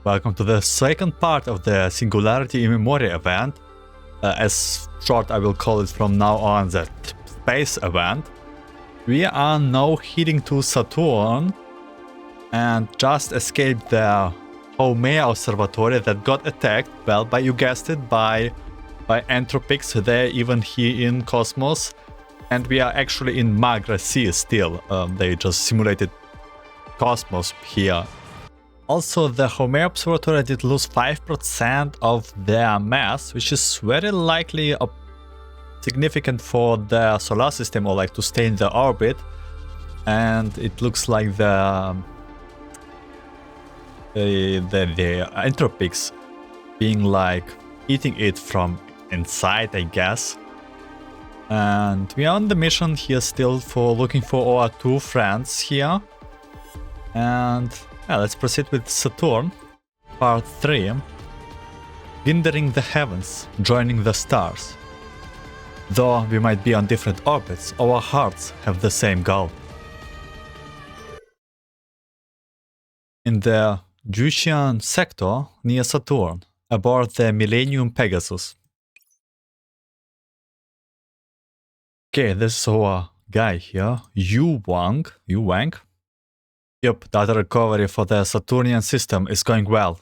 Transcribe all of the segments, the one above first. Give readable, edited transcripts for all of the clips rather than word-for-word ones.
Welcome to the second part of the Singularity Immemorial event. As short I will call it from now on, the space event. We are now heading to Saturn and just escaped the Hubble observatory that got attacked, well, by, you guessed it, by Entopics. They're even here in Cosmos, and we are actually in Magra Sea still. They just simulated Cosmos here. Also, the Hubble observatory did lose 5% of their mass, which is very likely significant for the solar system, or like to stay in the orbit. And it looks like the Entopics being like eating it from inside, I guess. And we are on the mission here still for looking for our two friends here. And yeah, let's proceed with Saturn, part 3. Wandering the heavens, joining the stars. Though we might be on different orbits, our hearts have the same goal. In the Jiutian sector near Saturn, aboard the Millennium Pegasus. Okay, this is our guy here, Yuwang. Yep, data recovery for the Saturnian system is going well.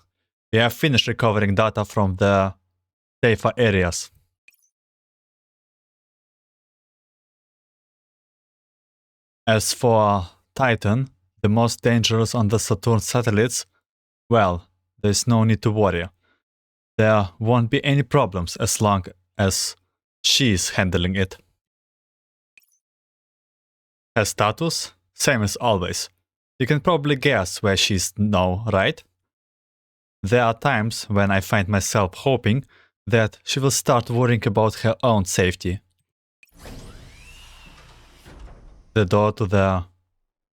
We have finished recovering data from the safer areas. As for Titan, the most dangerous on the Saturn satellites, well, there's no need to worry. There won't be any problems as long as she's handling it. Her status? Same as always. You can probably guess where she is now, right? There are times when I find myself hoping that she will start worrying about her own safety. The door to the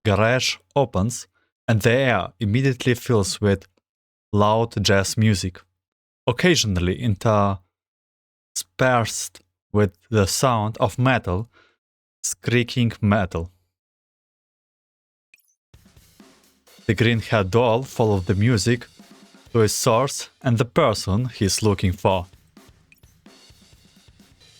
garage opens and the air immediately fills with loud jazz music, occasionally interspersed with the sound of metal, squeaking metal. The green-haired doll followed the music to its source and the person he's looking for.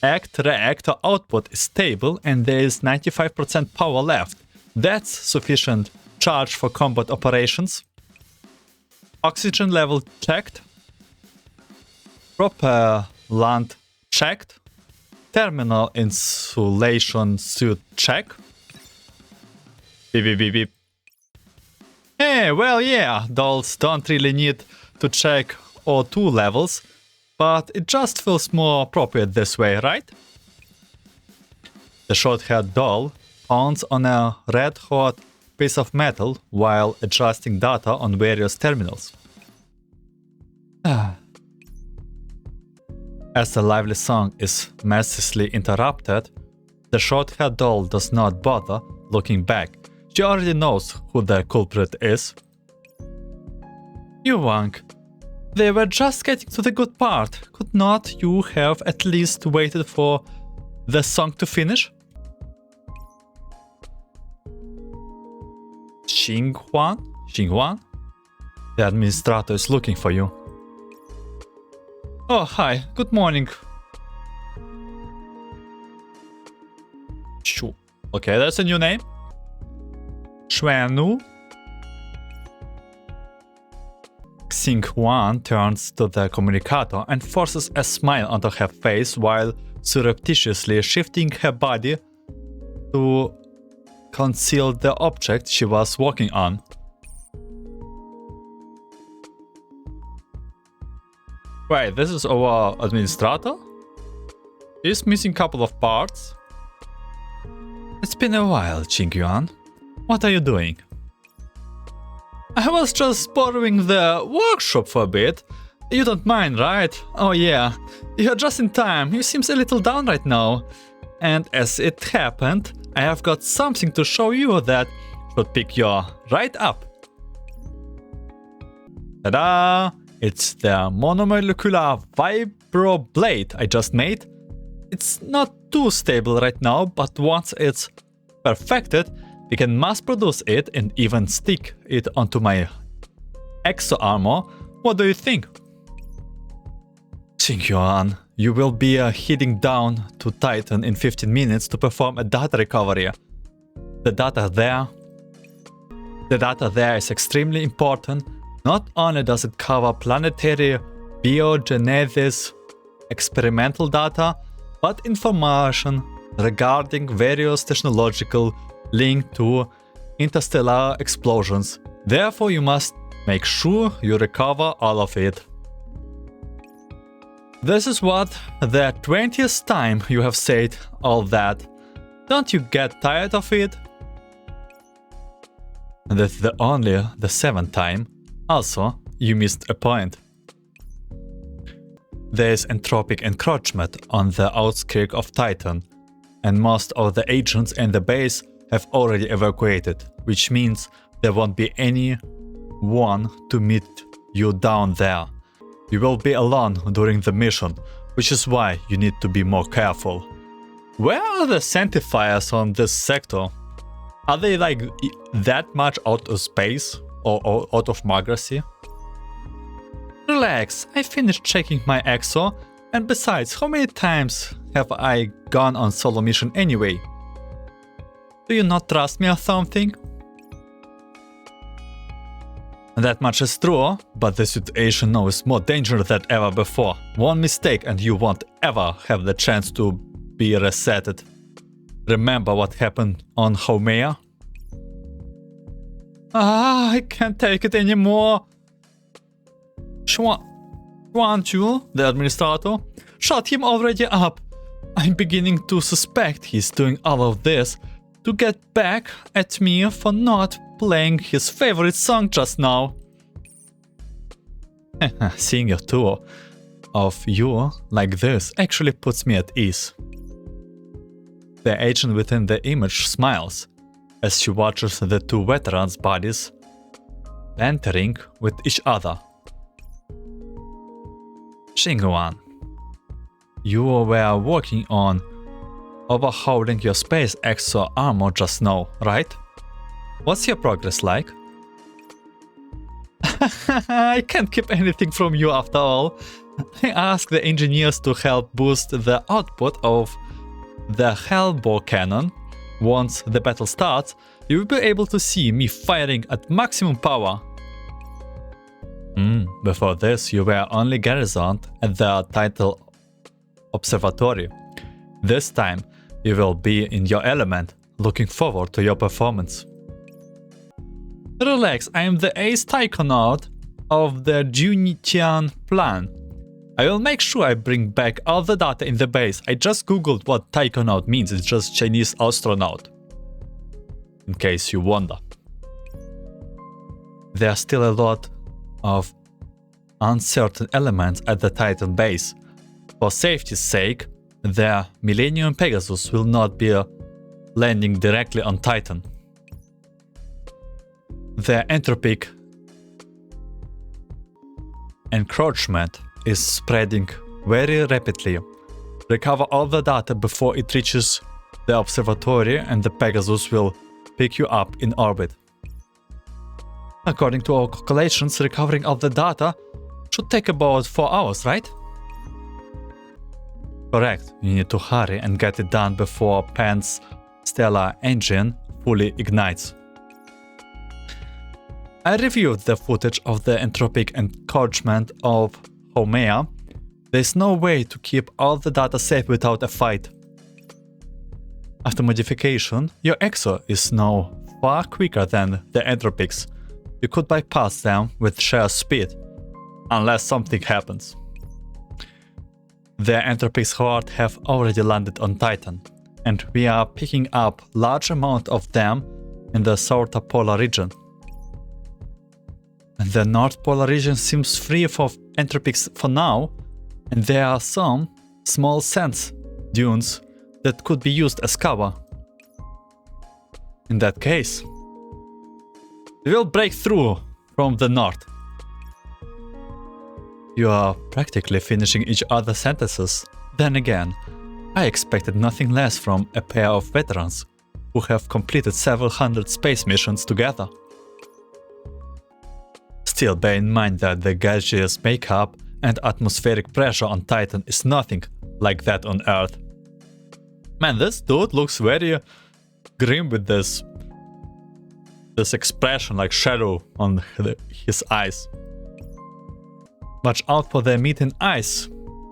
Reactor output is stable and there is 95% power left. That's sufficient charge for combat operations. Oxygen level checked. Propellant checked. Terminal insulation suit check. Beep beep beep beep. Hey, well, yeah, dolls don't really need to check O2 levels, but it just feels more appropriate this way, right? The short-haired doll pounds on a red-hot piece of metal while adjusting data on various terminals. As the lively song is mercilessly interrupted, the short-haired doll does not bother looking back. She already knows who the culprit is. Yuwang, they were just getting to the good part. Could not you have at least waited for the song to finish? Xinghuan? The administrator is looking for you. Oh, hi. Good morning. Okay, that's a new name. Yuwang Xinghuan turns to the communicator and forces a smile onto her face while surreptitiously shifting her body to conceal the object she was walking on. Wait, this is our administrator? He's missing a couple of parts. It's been a while, Xinghuan. What are you doing? I was just borrowing the workshop for a bit. You don't mind, right? Oh yeah, you're just in time. You seem a little down right now. And as it happened, I have got something to show you that should pick you right up. Ta-da! It's the monomolecular vibroblade I just made. It's not too stable right now, but once it's perfected, we can mass produce it and even stick it onto my exo armor What do you think? Xinghuan, you will be heading down to Titan in 15 minutes to perform a data recovery. The data there is extremely important. Not only does it cover planetary biogenesis experimental data, but information regarding various technological linked to interstellar explosions. Therefore, you must make sure you recover all of it. This is what the 20th time you have said all that. Don't you get tired of it? And that's the 7th time. Also, you missed a point. There is entropic encroachment on the outskirts of Titan, and most of the agents in the base have already evacuated, which means there won't be anyone to meet you down there. You will be alone during the mission, which is why you need to be more careful. Where are the centifiers on this sector? Are they like that much out of space or out of Margracy? Relax, I finished checking my EXO, and besides, how many times have I gone on solo mission anyway? Do you not trust me or something? That much is true, but the situation now is more dangerous than ever before. One mistake and you won't ever have the chance to be resetted. Remember what happened on Haumea? I can't take it anymore. Xuanchu, the administrator, shut him already up. I'm beginning to suspect he's doing all of this to get back at me for not playing his favorite song just now. Seeing a two of you like this actually puts me at ease. The agent within the image smiles as she watches the two veterans' bodies bantering with each other. Xinghuan, you were working on overhauling your space exo armor just now, right? What's your progress like? I can't keep anything from you after all. I asked the engineers to help boost the output of the Hellbow cannon. Once the battle starts, you will be able to see me firing at maximum power. Before this, you were only garrisoned at the Titan Observatory. This time, you will be in your element. Looking forward to your performance. Relax, I am the ace taikonaut of the Jiutian plan. I will make sure I bring back all the data in the base. I just googled what taikonaut means, it's just Chinese astronaut. In case you wonder. There are still a lot of uncertain elements at the Titan base. For safety's sake, the Millennium Pegasus will not be landing directly on Titan. The entropic encroachment is spreading very rapidly. Recover all the data before it reaches the observatory and the Pegasus will pick you up in orbit. According to our calculations, recovering all the data should take about 4 hours, right? Correct, you need to hurry and get it done before Pan's stellar engine fully ignites. I reviewed the footage of the entropic encroachment of Haumea. There's no way to keep all the data safe without a fight. After modification, your EXO is now far quicker than the entropics. You could bypass them with sheer speed, unless something happens. The entropics horde have already landed on Titan, and we are picking up large amount of them in the South Polar region. The North Polar region seems free of entropics for now, and there are some small sand dunes that could be used as cover. In that case, we will break through from the north. You are practically finishing each other's sentences. Then again, I expected nothing less from a pair of veterans who have completed several hundred space missions together. Still, bear in mind that the gaseous makeup and atmospheric pressure on Titan is nothing like that on Earth. Man, this dude looks very grim with this expression like shadow on his eyes. Watch out for the meeting eyes.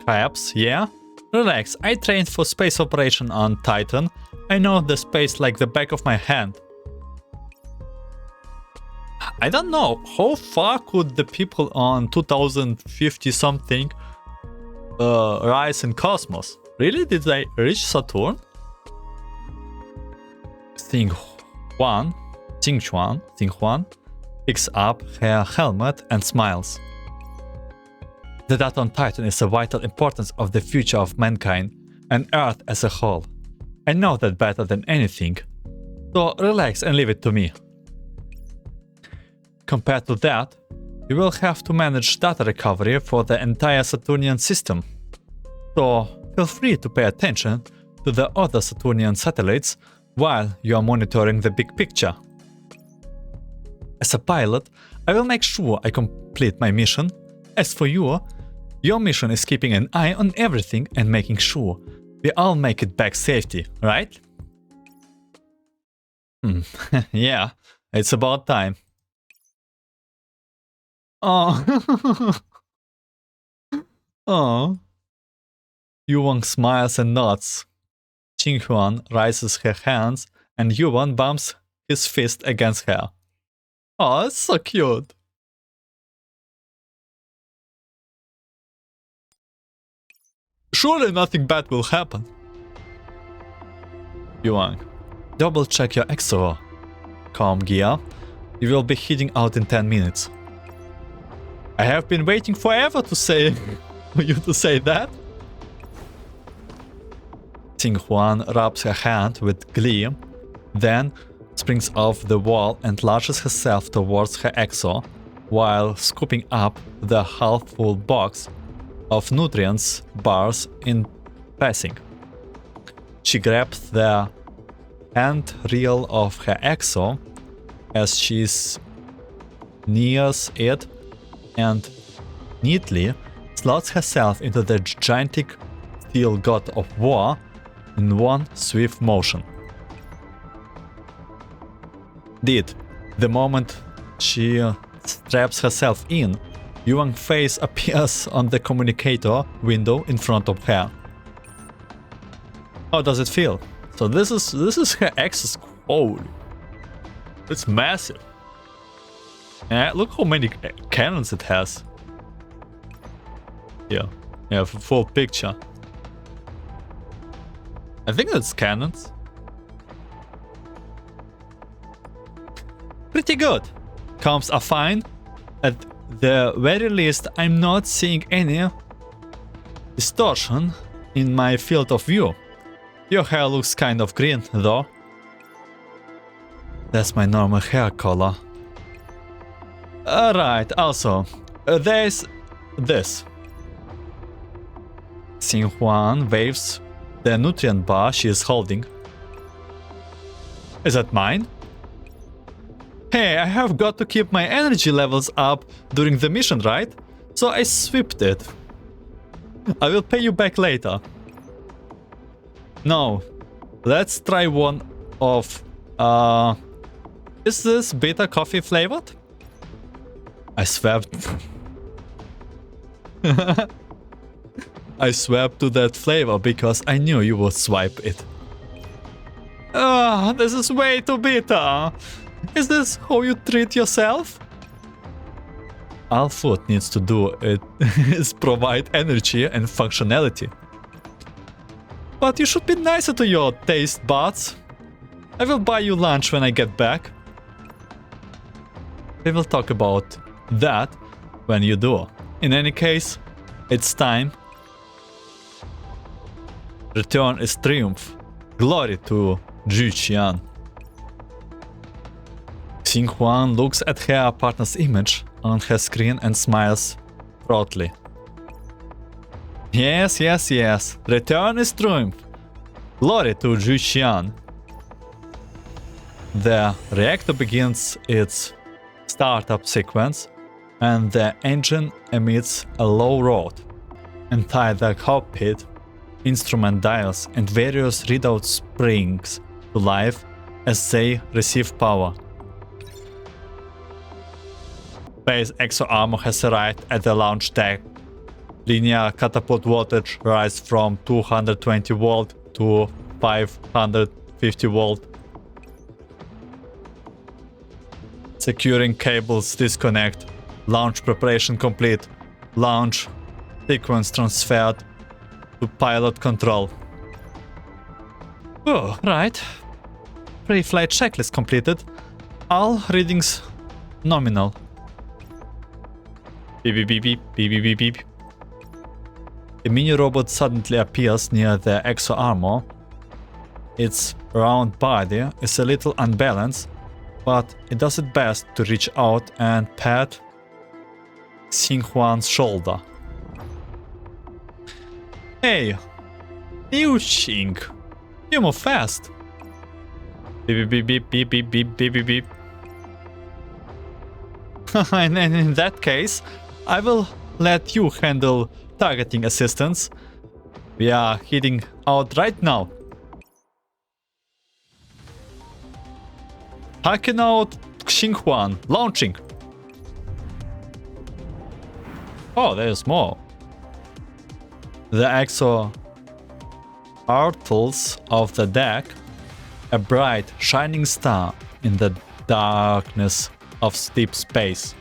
Perhaps, yeah? Relax, I trained for space operation on Titan. I know the space like the back of my hand. I don't know, how far could the people on 2050 something rise in cosmos? Really? Did they reach Saturn? Xinghuan picks up her helmet and smiles. The data on Titan is a vital importance of the future of mankind and Earth as a whole. I know that better than anything, so relax and leave it to me. Compared to that, you will have to manage data recovery for the entire Saturnian system. So feel free to pay attention to the other Saturnian satellites while you are monitoring the big picture. As a pilot, I will make sure I complete my mission. As for you, your mission is keeping an eye on everything and making sure we all make it back safely, right? Yeah, it's about time. Oh. Oh. Yuwang smiles and nods. Xinghuan raises her hands and Yuwang bumps his fist against her. Oh, it's so cute. Surely nothing bad will happen. Yuwang, double check your exo. Calm gear. You will be heading out in 10 minutes. I have been waiting forever to say for you to say that. Xinghuan rubs her hand with glee, then springs off the wall and launches herself towards her exo while scooping up the half-full box of nutrients bars in passing. She grabs the handrail of her exo as she nears it and neatly slots herself into the gigantic steel god of war in one swift motion. Indeed, the moment she straps herself in, Yuwang's face appears on the communicator window in front of her. How does it feel? So this is her access. Holy, it's massive. Look how many cannons it has. Yeah, full picture. I think that's cannons. Pretty good. Comms are fine. At the very least, I'm not seeing any distortion in my field of view. Your hair looks kind of green, though. That's my normal hair color. Alright, also, there's this. Xinghuan waves the nutrient bar she is holding. Is that mine? Hey, I have got to keep my energy levels up during the mission, right? So I swept it. I will pay you back later. No, let's try one of... is this bitter coffee flavored? I swept... I swept to that flavor because I knew you would swipe it. This is way too bitter. Is this how you treat yourself? All food needs to do it is provide energy and functionality. But you should be nicer to your taste buds. I will buy you lunch when I get back. We will talk about that when you do. In any case, it's time. Return is triumph. Glory to Jiutian. Xinghuan looks at her partner's image on her screen and smiles proudly. Yes, yes, yes. Return is triumph. Glory to Jiutian. The reactor begins its startup sequence, and the engine emits a low roar. Inside the cockpit, instrument dials and various readout springs to life as they receive power. Base exo armor has arrived at the launch deck. Linear catapult voltage rise from 220 volt to 550 volt. Securing cables disconnect. Launch preparation complete. Launch sequence transferred to pilot control. Oh, right. Pre-flight checklist completed. All readings nominal. Beep beep beep beep beep beep beep. The mini-robot suddenly appears near the exo armor. Its round body is a little unbalanced, but it does its best to reach out and pat Xinghuan's shoulder. Hey, Yuqing, you move fast. Beep beep beep beep beep beep beep beep beep. And in that case, I will let you handle targeting assistance. We are heading out right now. Hacking out Xinghuan, launching. Oh, there's more. The exo artles of the deck, a bright shining star in the darkness of deep space.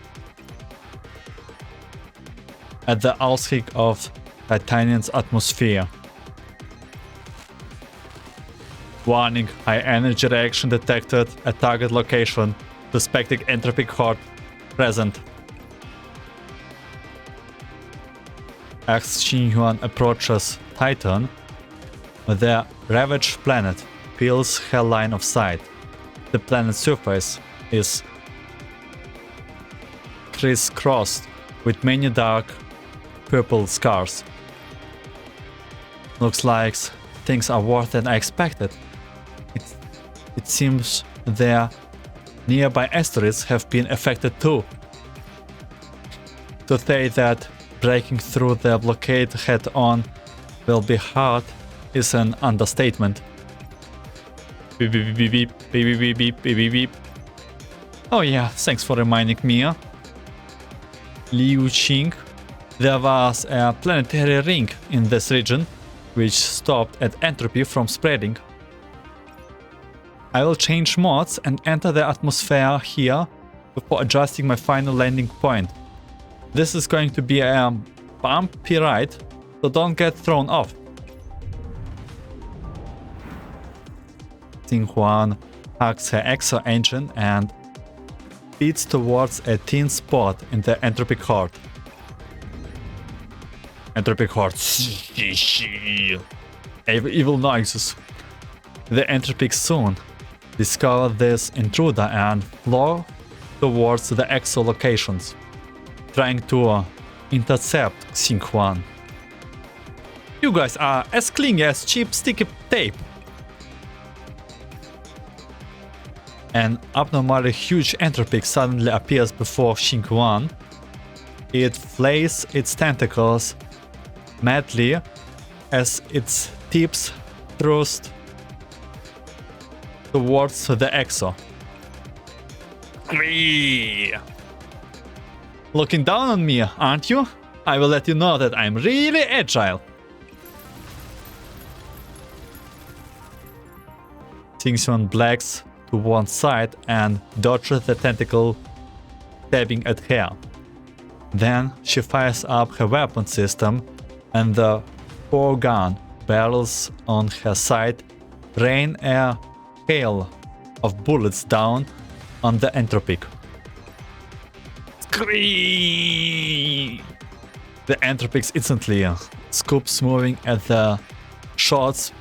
At the outskirts of Titanium's atmosphere. Warning, high energy reaction detected at target location. Suspected entropic horde present. As Xinghuan approaches Titan, the ravaged planet peels her line of sight. The planet's surface is crisscrossed with many dark purple scars. Looks like things are worse than I expected. It seems their nearby asteroids have been affected too. To say that breaking through the blockade head-on will be hard is an understatement. Beep beep beep beep beep beep beep beep beep. Oh yeah, thanks for reminding me. Yuqing. There was a planetary ring in this region, which stopped at entropy from spreading. I will change modes and enter the atmosphere here before adjusting my final landing point. This is going to be a bumpy ride, so don't get thrown off. Xinghuan hacks her exo engine and speeds towards a thin spot in the entropic horde. Entropic horde. Evil noises. The entropics soon discover this intruder and flow towards the exo locations, trying to intercept Xinghuan. You guys are as clingy as cheap sticky tape. An abnormally huge entropic suddenly appears before Xinghuan. It flails its tentacles madly as its tips thrust towards the exo. Looking down on me, aren't you? I will let you know that I'm really agile. Xinghuan blacks to one side and dodges the tentacle stabbing at her. Then she fires up her weapon system and the 4-gun barrels on her side rain a hail of bullets down on the entropic. Scream! The entropics instantly scoops, moving at the shots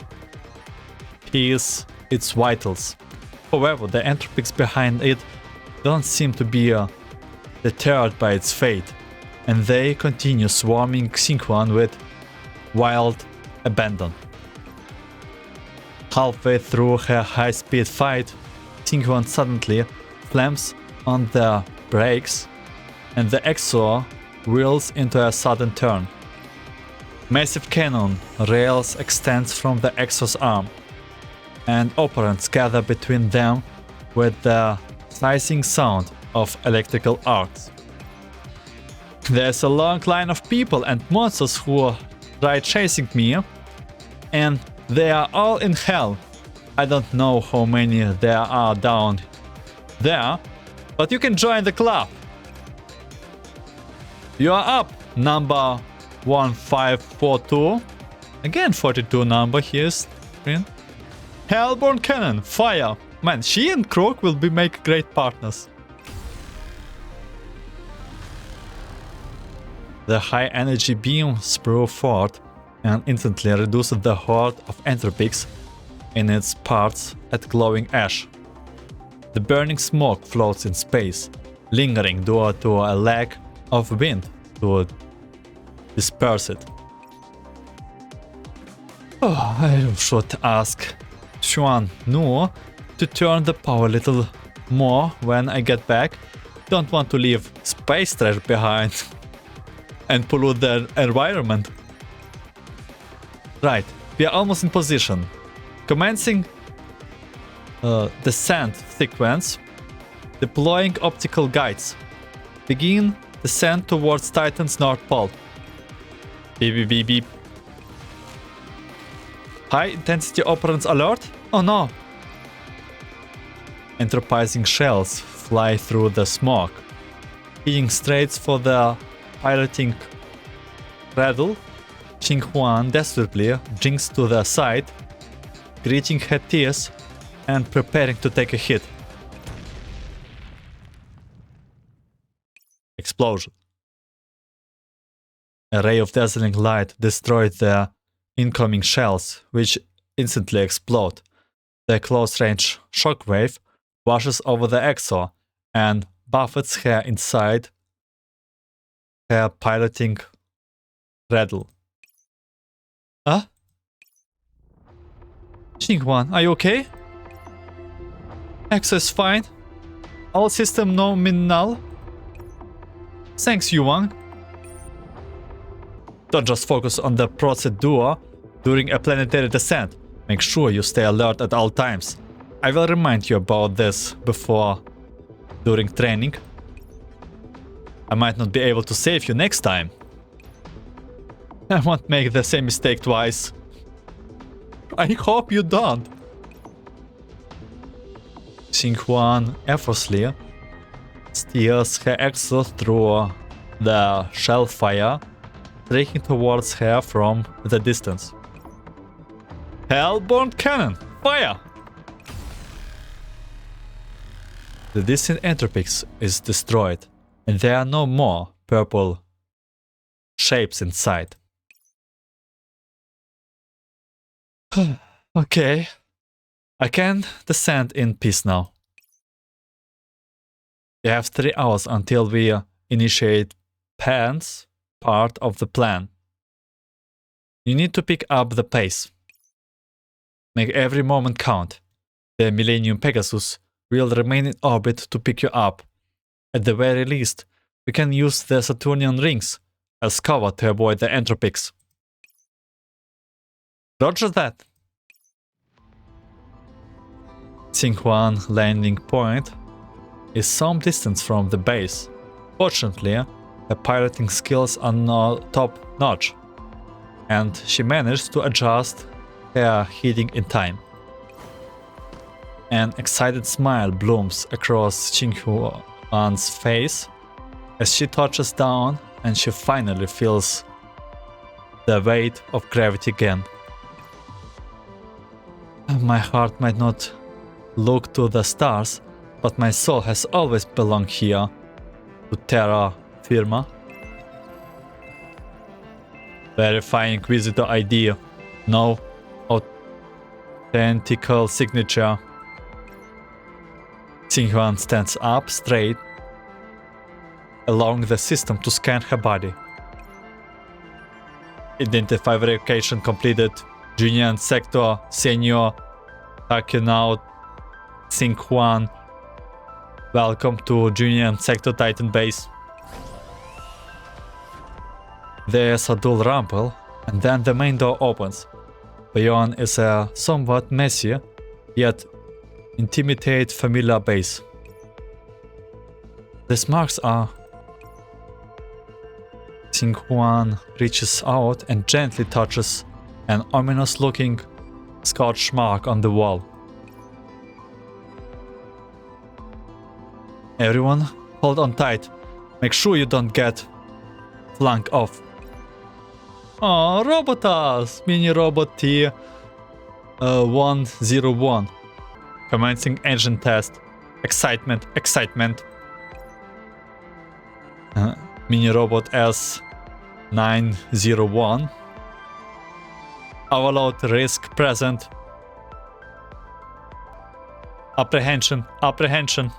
pierce its vitals. However, the entropics behind it don't seem to be deterred by its fate, and they continue swarming Xinghuan with wild abandon. Halfway through her high-speed fight, Xinghuan suddenly slams on the brakes and the EXO wheels into a sudden turn. Massive cannon rails extends from the EXO's arm, and operants gather between them with the slicing sound of electrical arcs. There's a long line of people and monsters who try chasing me, and they are all in hell. I don't know how many there are down there, but you can join the club. You are up, number 1542. Again 42 number here. Hellborn Cannon, fire! Man, she and Croak will be make great partners. The high energy beam sprue forth and instantly reduces the horde of Entopics in its parts at glowing ash. The burning smoke floats in space, lingering due to a lack of wind to disperse it. Oh, I should ask Xuan Nu to turn the power a little more when I get back. Don't want to leave space trash behind and pollute the environment. Right, we are almost in position. Commencing descent sequence. Deploying optical guides. Begin descent towards Titan's North Pole. Beep beep beep beep. High intensity operants alert? Oh no! Enterprising shells fly through the smoke, heading straight for the piloting cradle. Xinghuan desperately jinks to the side, gritting her teeth and preparing to take a hit. Explosion. A ray of dazzling light destroyed the incoming shells, which instantly explode. The close-range shockwave washes over the EXO and buffets her inside her piloting cradle. Huh? Xinghuan, are you okay? EXO is fine. All system nominal. Thanks, Yuwang. Don't just focus on the procedure during a planetary descent. Make sure you stay alert at all times. I will remind you about this during training. I might not be able to save you next time. I won't make the same mistake twice. I hope you don't. Xinghuan effortlessly steers her EXO through the shell fire, striking towards her from the distance. Hellborn Cannon, fire! The distant Entopics is destroyed, and there are no more purple shapes in sight. Okay, I can descend in peace now. We have 3 hours until we initiate Pan's part of the plan. You need to pick up the pace. Make every moment count. The Millennium Pegasus will remain in orbit to pick you up. At the very least, we can use the Saturnian rings as cover to avoid the Entopics. Roger that. Xinghuan landing point is some distance from the base. Fortunately, her piloting skills are not top-notch, and she managed to adjust her heading in time. An excited smile blooms across Xinghuan's face as she touches down and she finally feels the weight of gravity again. My heart might not look to the stars, but my soul has always belonged here, to terra firma. Verifying visitor ID. No authentical signature. Xinghuan stands up straight along the system to scan her body. Identify verification completed. Jiutian Sector Senior Takunaut Xinghuan. Welcome to Jiutian Sector Titan Base. There's a dual rumble, and then the main door opens. Beyond is a somewhat messy, yet intimidate familiar base. These marks are... Xinghuan reaches out and gently touches an ominous-looking scorch mark on the wall. Everyone, hold on tight. Make sure you don't get flung off. Oh, Robotas! Mini-robot T101. Commencing engine test. Excitement, excitement. Mini-robot S901. Overload risk present. Apprehension, apprehension.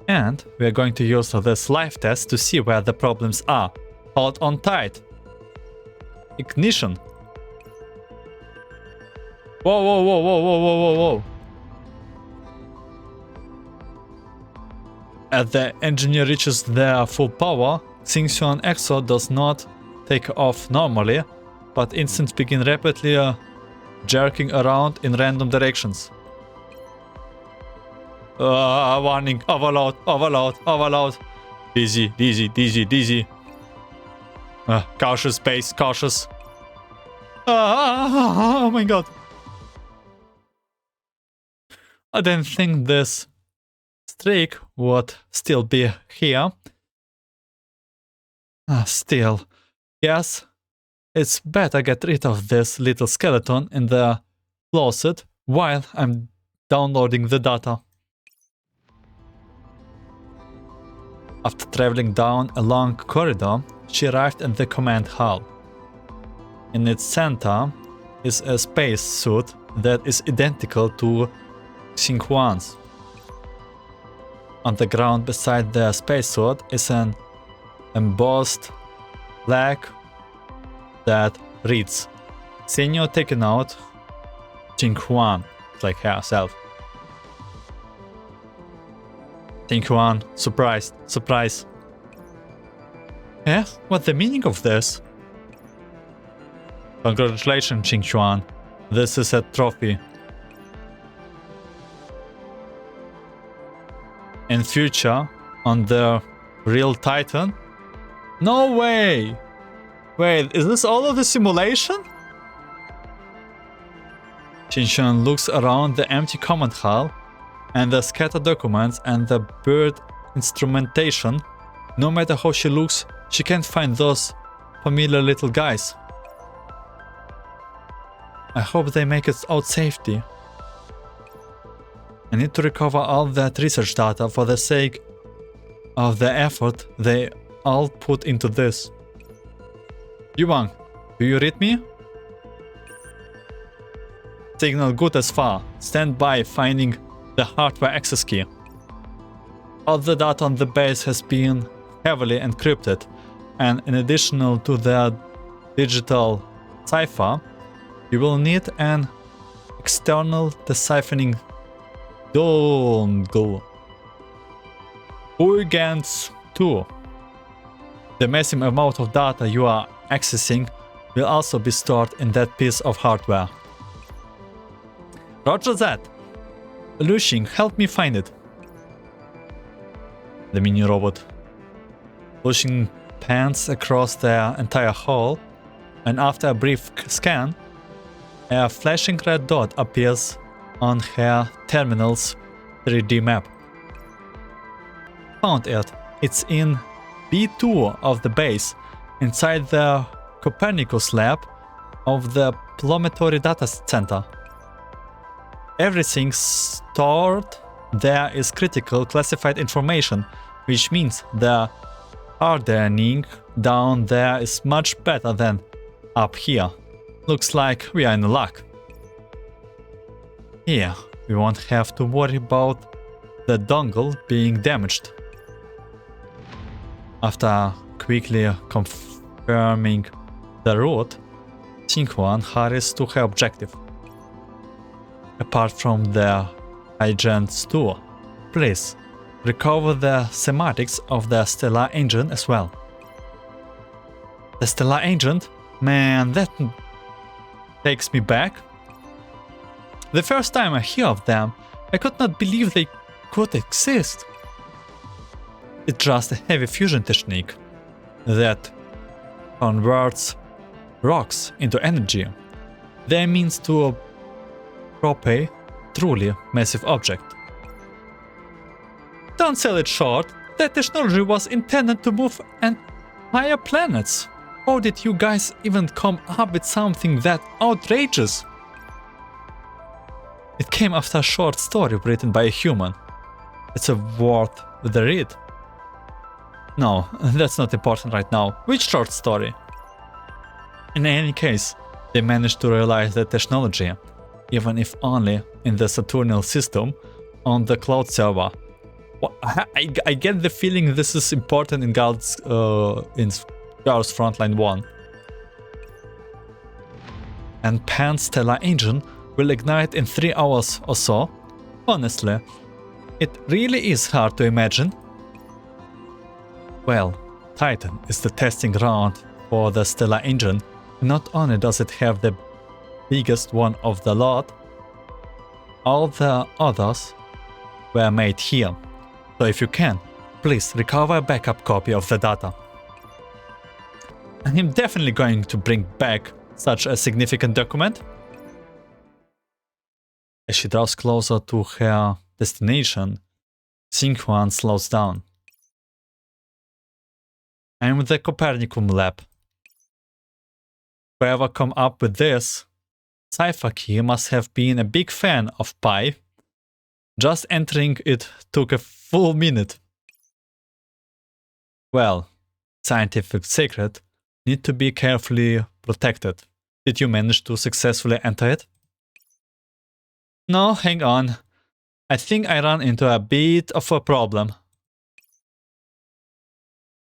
And we're going to use this life test to see where the problems are. Hold on tight. Ignition. Whoa, whoa, whoa, whoa, whoa, whoa, whoa, whoa. As the engineer reaches their full power, Xinghuan Exo does not take off normally, but instance begin rapidly jerking around in random directions. Warning, overload, overload, overload. Dizzy, dizzy, dizzy, dizzy. Cautious pace, cautious. Oh my god. I didn't think this streak would still be here. Still, yes, it's better get rid of this little skeleton in the closet while I'm downloading the data. After traveling down a long corridor, she arrived at the command hall. In its center is a space suit that is identical to Xinghuan's. On the ground beside the spacesuit is an embossed plaque that reads, "Senior taken out, Xinghuan," like herself. Xinghuan, surprised, surprise. What's the meaning of this? Congratulations, Xinghuan. This is a trophy. In future, on the real Titan? No way! Wait, is this all of the simulation? Xinghuan looks around the empty command hall and the scattered documents and the bird instrumentation. No matter how she looks, she can't find those familiar little guys. I hope they make it out safely. I need to recover all that research data for the sake of the effort they all put into this. Yuwang, do you read me? Signal good as far. Stand by finding the hardware access key. All the data on the base has been heavily encrypted, and in addition to the digital cipher, you will need an external deciphering dongle. Huygens 2. The massive amount of data you are accessing will also be stored in that piece of hardware. Roger that. Lushing, help me find it. The mini-robot. Lushing pans across the entire hall, and after a brief scan, a flashing red dot appears on her terminal's 3D map. Found it. It's in B2 of the base, inside the Copernicus lab of the Planetary Data Center. Everything stored there is critical classified information, which means the hardening down there is much better than up here. Looks like we are in luck. Here, we won't have to worry about the dongle being damaged. After quickly confirming the route, Xinghuan hurries to her objective. Apart from the agent's tour, please recover the schematics of the stellar engine as well. The stellar agent? Man, that takes me back. The first time I hear of them, I could not believe they could exist. It's just a heavy fusion technique that converts rocks into energy. Their means to propel truly massive object. Don't sell it short. That technology was intended to move entire planets. How did you guys even come up with something that outrageous? It came after a short story written by a human. It's worth the read. No, that's not important right now. Which short story? In any case, they managed to realize the technology, even if only in the Saturnal system on the cloud server. I get the feeling this is important in Gauss Frontline 1. And Pan's stellar engine will ignite in 3 hours or so. Honestly, it really is hard to imagine. Well, Titan is the testing ground for the stellar engine. Not only does it have the biggest one of the lot, all the others were made here. So if you can, please recover a backup copy of the data. I'm definitely going to bring back such a significant document. As she draws closer to her destination, Xinghuan slows down. I'm in the Copernicum lab. Whoever come up with this cipher key must have been a big fan of pi. Just entering it took a full minute. Well, scientific secret need to be carefully protected. Did you manage to successfully enter it? No, hang on. I think I ran into a bit of a problem.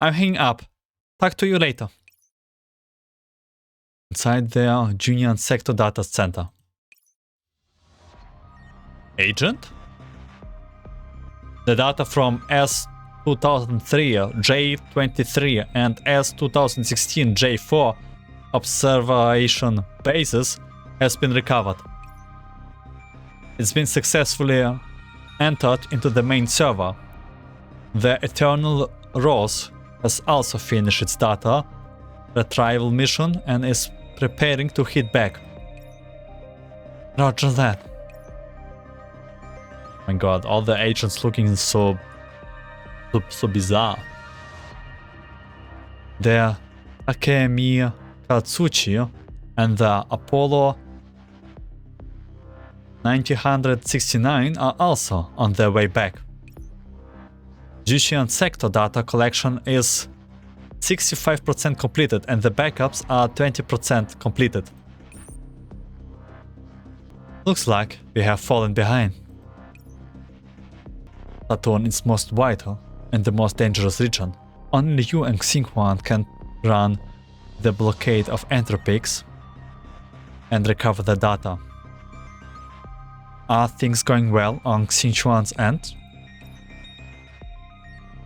I'm hanging up. Talk to you later. Inside the Jiutian sector data center. Agent? The data from S2003 J23 and S2016 J4 observation bases has been recovered. It's been successfully entered into the main server. The Eternal Rose has also finished its data retrieval mission and is preparing to hit back. Roger that. My god, all the agents looking so bizarre. The Akemi Katsuchi and the Apollo 969 are also on their way back. Jiutian sector data collection is 65% completed and the backups are 20% completed. Looks like we have fallen behind. Saturn is most vital and the most dangerous region. Only Yuwang and Xinghuan can run the blockade of Entopics and recover the data. Are things going well on Xinghuan's end?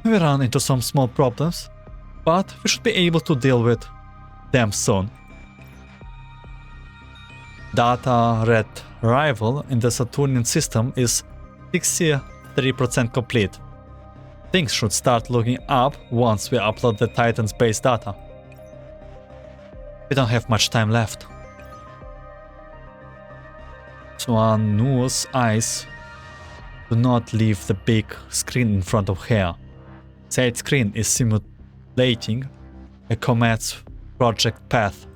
We ran into some small problems, but we should be able to deal with them soon. Data retrieval in the Saturnian system is 63% complete. Things should start looking up once we upload the Titan's base data. We don't have much time left. Swanu's eyes do not leave the big screen in front of her. Said screen is simulating a comet's project path.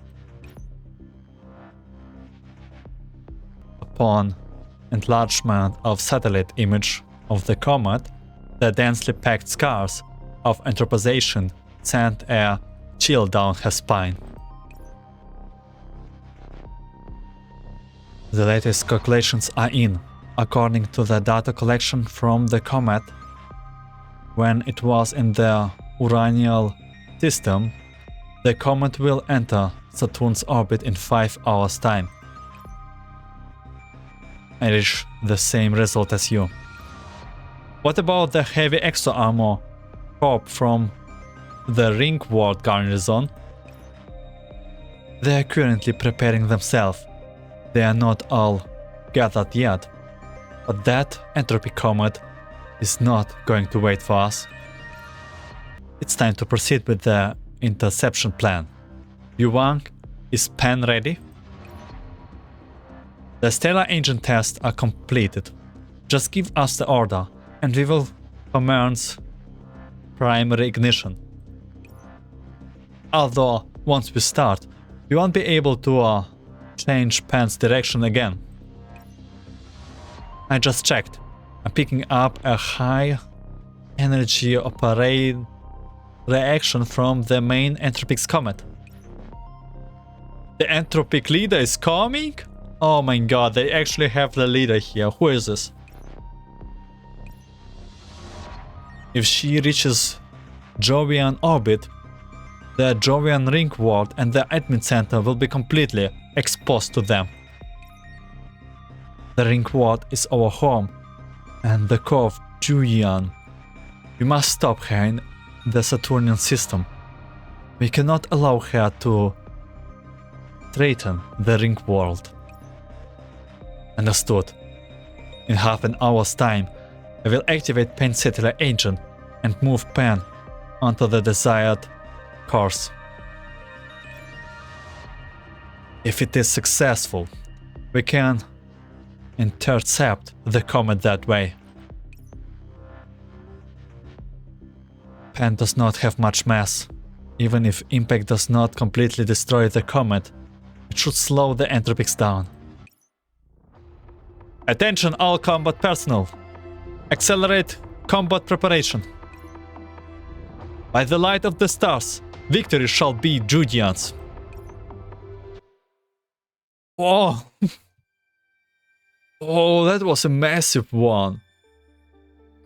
Upon enlargement of satellite image of the comet, the densely packed scars of anthropization sent a chill down her spine. The latest calculations are in. According to the data collection from the comet, when it was in the Uranial system, the comet will enter Saturn's orbit in 5 hours' time. I reach the same result as you. What about the heavy extra armor corp from the Ring World garrison? They are currently preparing themselves. They are not all gathered yet, but that entropy comet is not going to wait for us. It's time to proceed with the interception plan. Yuwang, is pen ready? The stellar engine tests are completed. Just give us the order and we will commence primary ignition. Although once we start, we won't be able to change pen's direction again. I just checked. I'm picking up a high energy reaction from the main Entopics comet. The Entropic leader is coming? Oh my god, they actually have the leader here. Who is this? If she reaches Jovian orbit, the Jovian ring world and the admin center will be completely exposed to them. The ring world is our home and the core of Jiutian. We must stop her in the Saturnian system. We cannot allow her to threaten the ring world. Understood. In half an hour's time, I will activate Pen's satellite engine and move Pen onto the desired course. If it is successful, we can intercept the comet that way. Pen does not have much mass. Even if impact does not completely destroy the comet, it should slow the Entropics down. Attention all combat personnel! Accelerate combat preparation. By the light of the stars, victory shall be Jiutian's. Oh! Oh, that was a massive one.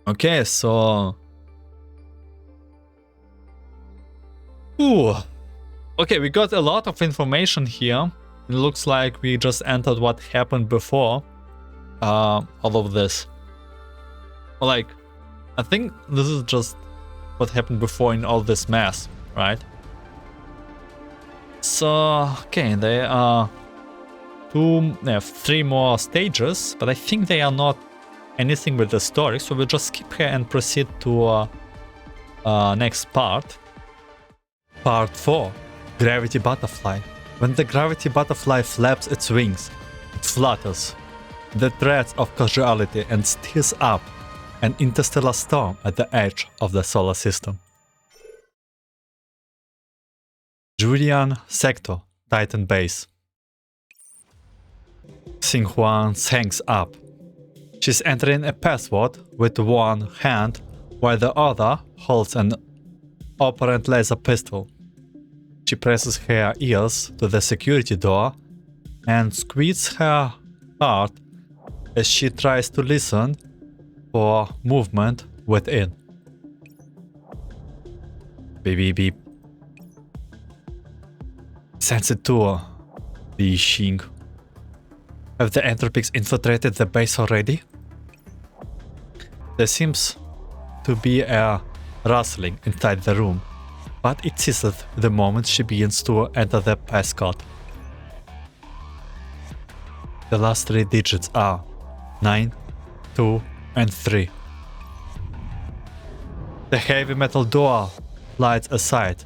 Okay, so... Ooh. Okay, we got a lot of information here. It looks like we just entered what happened before. All of this. Like, I think this is just what happened before in all this mess, right? So, okay, there are three more stages, but I think they are not anything with the story, so we'll just skip here and proceed to next part. Part 4. Gravity Butterfly. When the gravity butterfly flaps its wings, it flutters the threads of causality and stirs up an interstellar storm at the edge of the solar system. Julian Sector, Titan Base. Xinghuan hangs up. She's entering a password with one hand while the other holds an operant laser pistol. She presses her ears to the security door and squeezes her heart as she tries to listen for movement within. Beep beep beep. Sense it too, Li Xing. Have the Entropics infiltrated the base already? There seems to be a rustling inside the room, but it ceases the moment she begins to enter the passcode. The last three digits are 9, 2, and 3. The heavy metal door slides aside.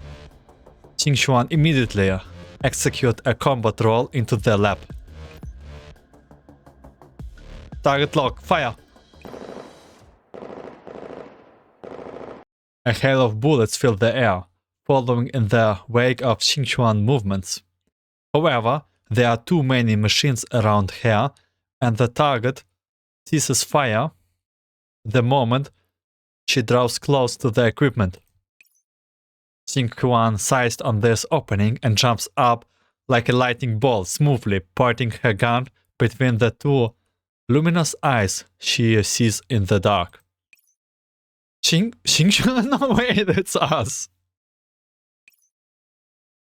Xinghuan immediately executes a combat roll into the lab. Target lock, fire! A hail of bullets filled the air, following in the wake of Xinghuan movements. However, there are too many machines around her, and the target ceases fire the moment she draws close to the equipment. Xinghuan seized on this opening and jumps up like a lightning bolt, smoothly pointing her gun between the two luminous eyes she sees in the dark. Xinghuan? No way, that's us!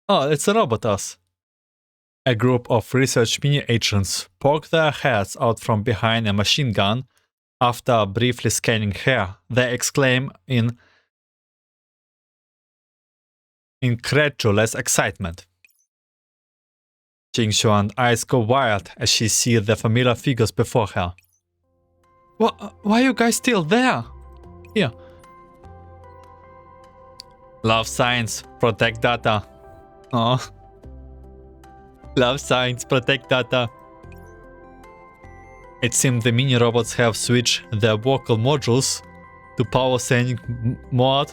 Oh, it's a Robotus. A group of research mini-agents poke their heads out from behind a machine gun. After briefly scanning her, they exclaim in incredulous excitement. Xinghuan's eyes go wild as she sees the familiar figures before her. Why are you guys still there? Here. Love signs, protect data. Oh. Love signs, protect data. It seems the mini-robots have switched their vocal modules to power-saving mode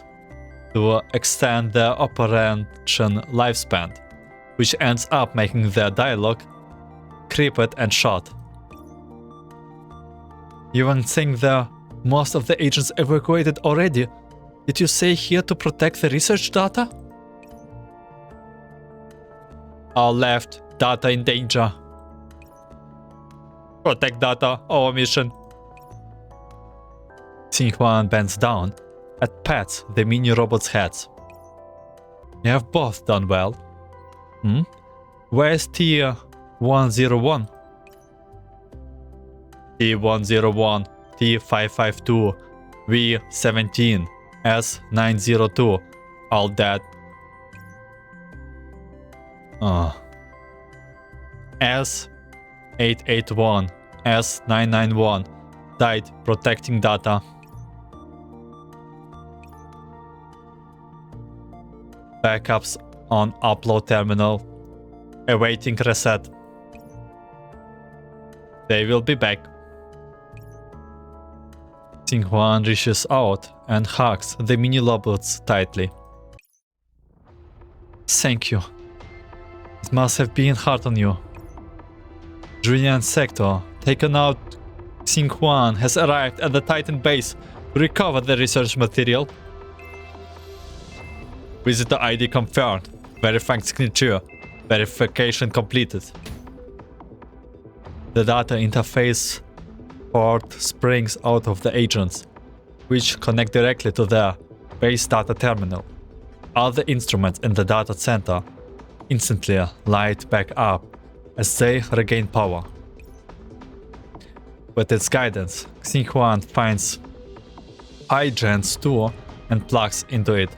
to extend their operation lifespan, which ends up making their dialogue creeped and short. Yuwang think that most of the agents evacuated already. Did you say here to protect the research data? Our left, data in danger. Protect data, our mission. Xinghuan bends down and pats the mini-robot's heads. You have both done well. Where's T101? T101, T552, V17, S902, all dead. S881, S991, died protecting data. Backups on upload terminal, awaiting reset. They will be back. Xinghuan reaches out and hugs the mini-robots tightly. Thank you. It must have been hard on you. Jiutian sector, taken out. Xinghuan has arrived at the Titan base to recover the research material. Visitor ID confirmed. Verifying signature. Verification completed. The data interface port springs out of the agents, which connect directly to their base data terminal. Other instruments in the data center instantly light back up as they regain power. With its guidance, Xinghuan finds iGen's tool and plugs into it.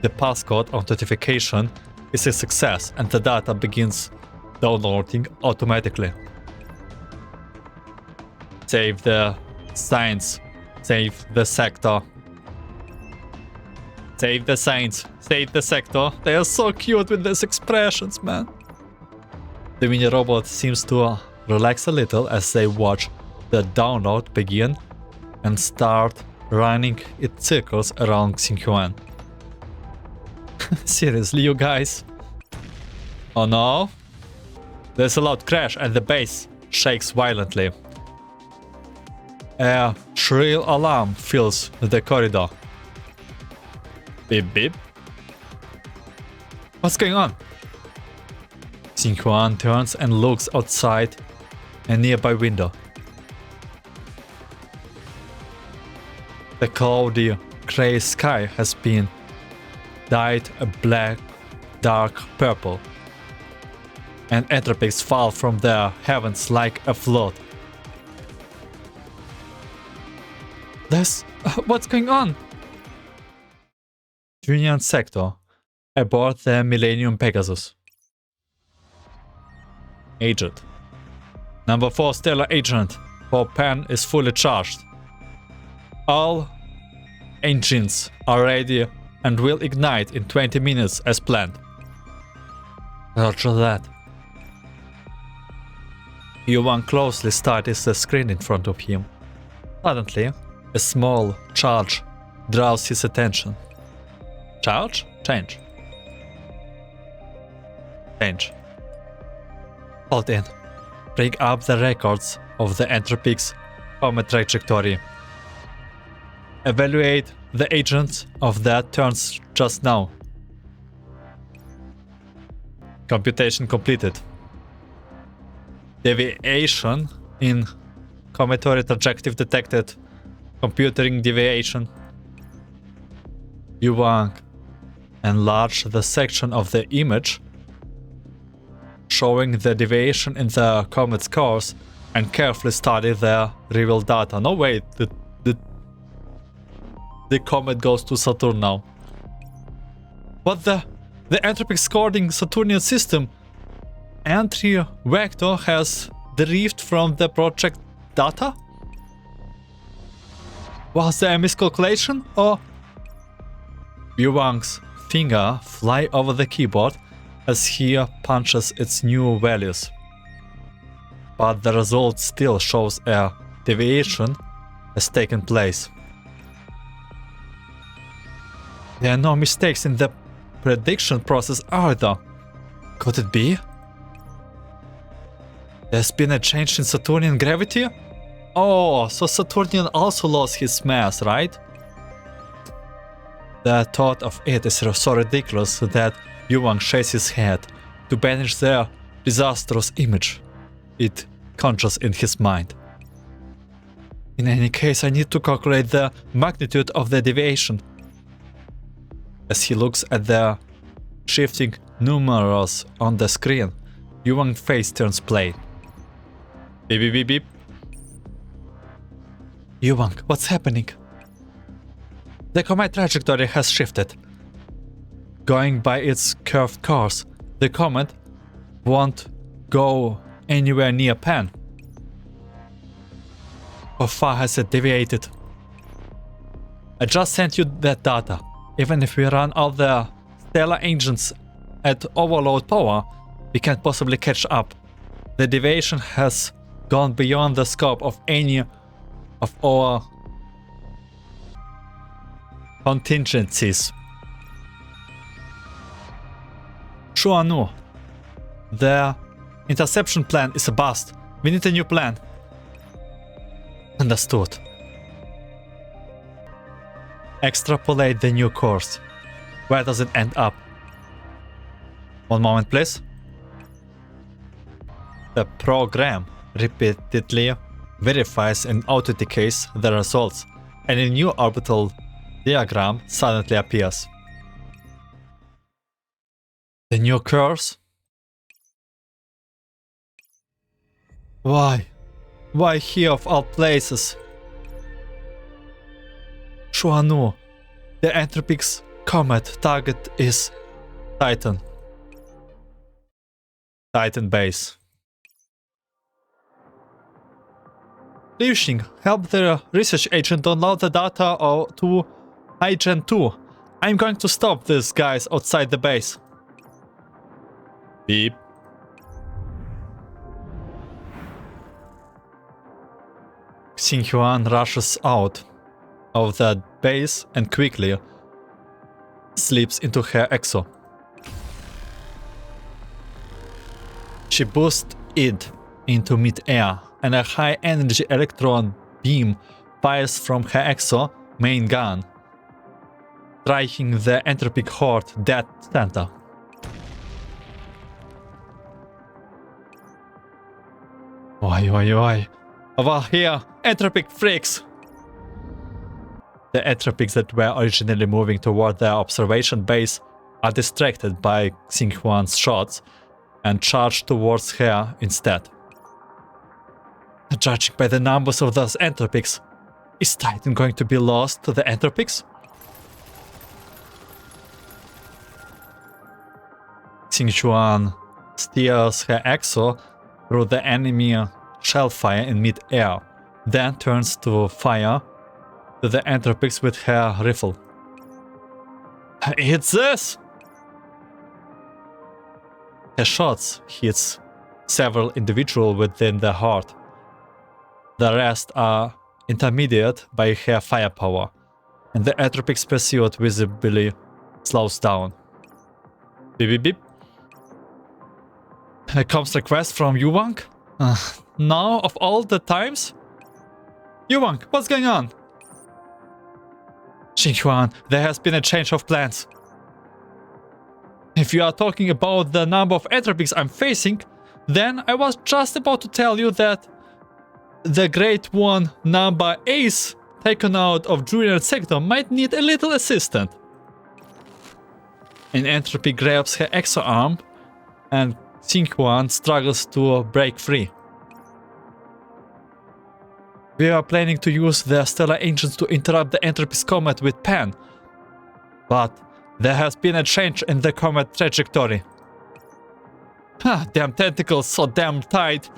The passcode of notification is a success and the data begins downloading automatically. Save the signs. Save the sector. Save the signs. Save the sector. They are so cute with these expressions, man. The mini-robot seems to relax a little as they watch the download begin and start running its circles around Xinghuan. Seriously, you guys? Oh no? There's a loud crash and the base shakes violently. A shrill alarm fills the corridor. Beep beep. What's going on? Xinghuan turns and looks outside a nearby window. The cloudy gray sky has been dyed a black, dark purple, and Entopics fall from the heavens like a flood. What's going on? Jiutian sector, aboard the Millennium Pegasus. Agent. Number 4 Stellar Agent, for Pen is fully charged. All engines are ready and will ignite in 20 minutes as planned. Roger that. Yuwang closely studies the screen in front of him. Suddenly, a small charge draws his attention. Charge? Change. Change. Hold in. Bring up the records of the Entopics comet trajectory. Evaluate the agents of that turns just now. Computation completed. Deviation in cometary trajectory detected. Computing deviation. Yuwang enlarge the section of the image showing the deviation in the comet's course and carefully study the revealed data. No, wait, the comet goes to Saturn now. What the? The Entopics coordinating Saturnian system entry vector has derived from the project data? Was there a miscalculation, or... Yuwang's finger fly over the keyboard as he punches its new values. But the result still shows a deviation has taken place. There are no mistakes in the prediction process either. Could it be? There's been a change in Saturnian gravity? Oh, so Saturnian also lost his mass, right? The thought of it is so ridiculous that Yuwang shakes his head to banish the disastrous image it conjures in his mind. In any case, I need to calculate the magnitude of the deviation. As he looks at the shifting numerals on the screen, Yuwang's face turns plain. Beep beep beep beep. Yuwang, what's happening? The comet trajectory has shifted. Going by its curved course, the comet won't go anywhere near Pan. How far has it deviated? I just sent you that data. Even if we run all the stellar engines at overload power, we can't possibly catch up. The deviation has gone beyond the scope of any of our contingencies. Sure, no. The interception plan is a bust. We need a new plan. Understood. Extrapolate the new course. Where does it end up? One moment, please. The program repeatedly verifies and auto-decays the results, and a new orbital diagram suddenly appears. The new course? Why? Why here of all places? Shuanu, the Entopics comet target is Titan. Titan base. Liuxing, help the research agent download the data to iGen 2. I'm going to stop these guys outside the base. Beep. Xinghuan rushes out of the base and quickly slips into her exo. She boosts it into mid-air, and a high-energy electron beam fires from her exo main gun, striking the Entropic horde dead center. Oi, oi, oi. Over here, Entropic freaks! The Entropics that were originally moving toward their observation base are distracted by Xinghuan's shots and charge towards her instead. Judging by the numbers of those Entropics, is Titan going to be lost to the Entropics? Xinghuan steers her exo through the enemy shellfire in mid-air, then turns to fire to the Entropics with her rifle. It's this! Her shots hits several individuals within the horde. The rest are intermediate by her firepower, and the Entropics pursuit visibly slows down. Beep beep beep. A comms request from Yuwang? Now of all the times? Yuwang, what's going on? Xinghuan, there has been a change of plans. If you are talking about the number of Entropics I'm facing, then I was just about to tell you that the Great One number Ace taken out of Jiutian sector might need a little assistance. An Entropy grabs her exo arm and Xinghuan struggles to break free. We are planning to use the stellar engines to interrupt the Entropy's comet with Pan. But There has been a change in the comet trajectory. Damn tentacles, so damn tight.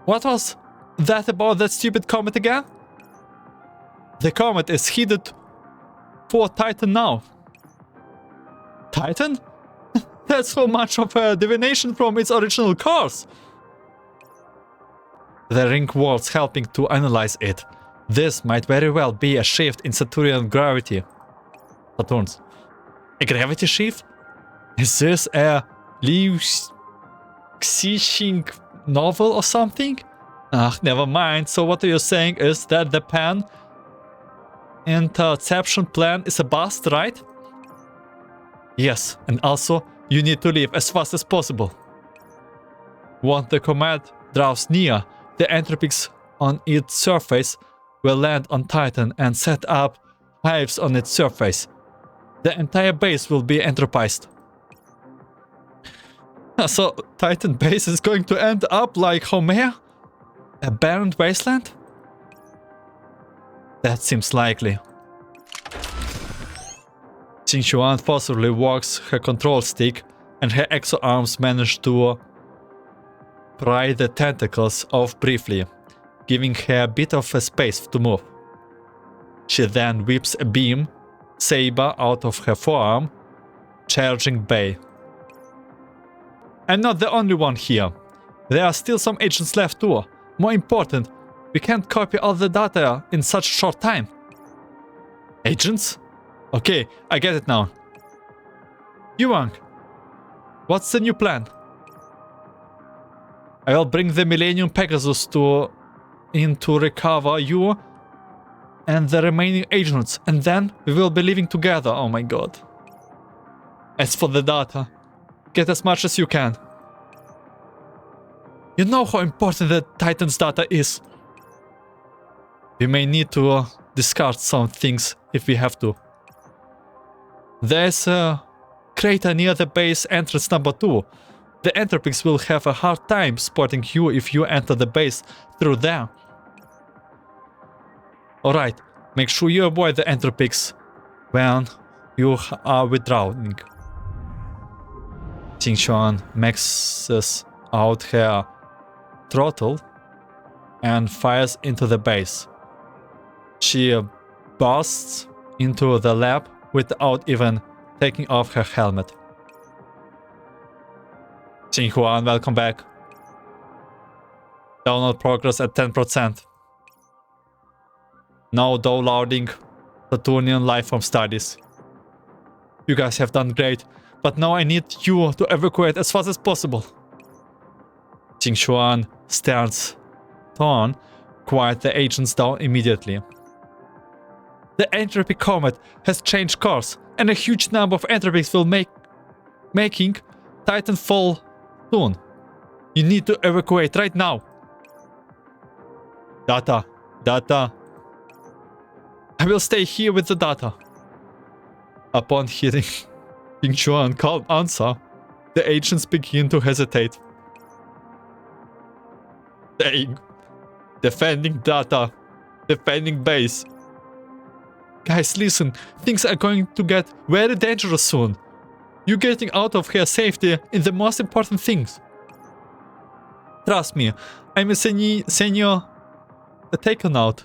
What was that about that stupid comet again? The comet is headed for Titan now. Titan? That's so much of a deviation from its original course. The ring walls helping to analyze it. This might very well be a shift in Saturnian gravity. Saturn's. A gravity shift? Is this a Liu Xixing novel or something? Never mind. So what you're saying is that the pan interception plan is a bust, right? Yes, and also you need to leave as fast as possible. Once the comet draws near, the Entopics on its surface will land on Titan and set up hives on its surface. The entire base will be entropized. So Titan base is going to end up like Homer? A barren wasteland? That seems likely. Xinghuan forcibly walks her control stick and her exo arms manage to pry the tentacles off briefly, giving her a bit of a space to move. She then whips a beam saber out of her forearm, charging Bay. I'm not the only one here. There are still some agents left too. More important, we can't copy all the data in such a short time. Agents? Okay, I get it now. Yuwang, what's the new plan? I will bring the Millennium Pegasus in to recover you and the remaining agents, and then we will be living together. Oh my god. As for the data, get as much as you can. You know how important the Titan's data is. We may need to discard some things if we have to. There's a crater near the base entrance number 2. The Entopics will have a hard time spotting you if you enter the base through there. Alright, make sure you avoid the Entopics when you are withdrawing. Xinghuan maxes out her throttle and fires into the base. She bursts into the lab without even taking off her helmet. Xinghuan, welcome back. Download progress at 10%. Now downloading Saturnian lifeform studies. You guys have done great, but now I need you to evacuate as fast as possible. Xinghuan stands torn, quiet the agents down immediately. The entropy comet has changed course, and a huge number of entropics will making Titan fall soon. You need to evacuate right now. Data. I will stay here with the data. Upon hearing Xinghuan's calm answer, the agents begin to hesitate. Saying, defending data, defending base. Guys, listen, things are going to get very dangerous soon. You getting out of here safety is the most important things. Trust me, I'm a senior takeout.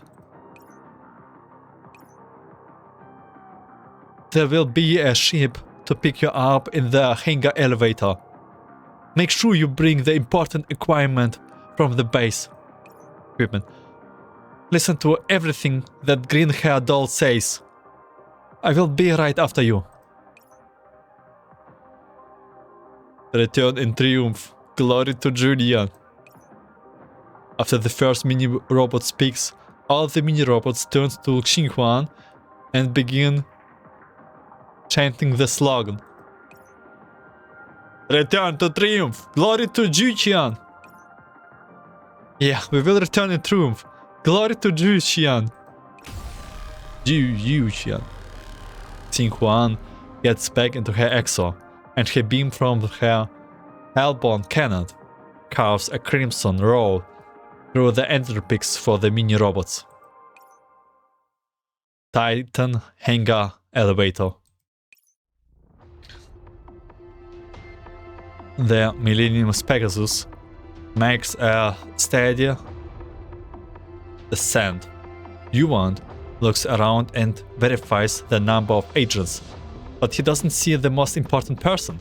There will be a ship to pick you up in the hangar elevator. Make sure you bring the important equipment from the base. Listen to everything that green-haired doll says. I will be right after you. Return in triumph. Glory to Jiutian. After the first mini-robot speaks, all the mini-robots turn to Xinghuan and begin chanting the slogan. Return to triumph. Glory to Jiutian. Yeah, we will return in triumph. Glory to Jiutian. Jiutian. Xinghuan gets back into her exo, and her beam from her hellborn cannon carves a crimson roll through the entropics for the mini-robots. Titan hangar elevator. The Millennium Pegasus makes a steady descent. Yuwang looks around and verifies the number of agents, but he doesn't see the most important person.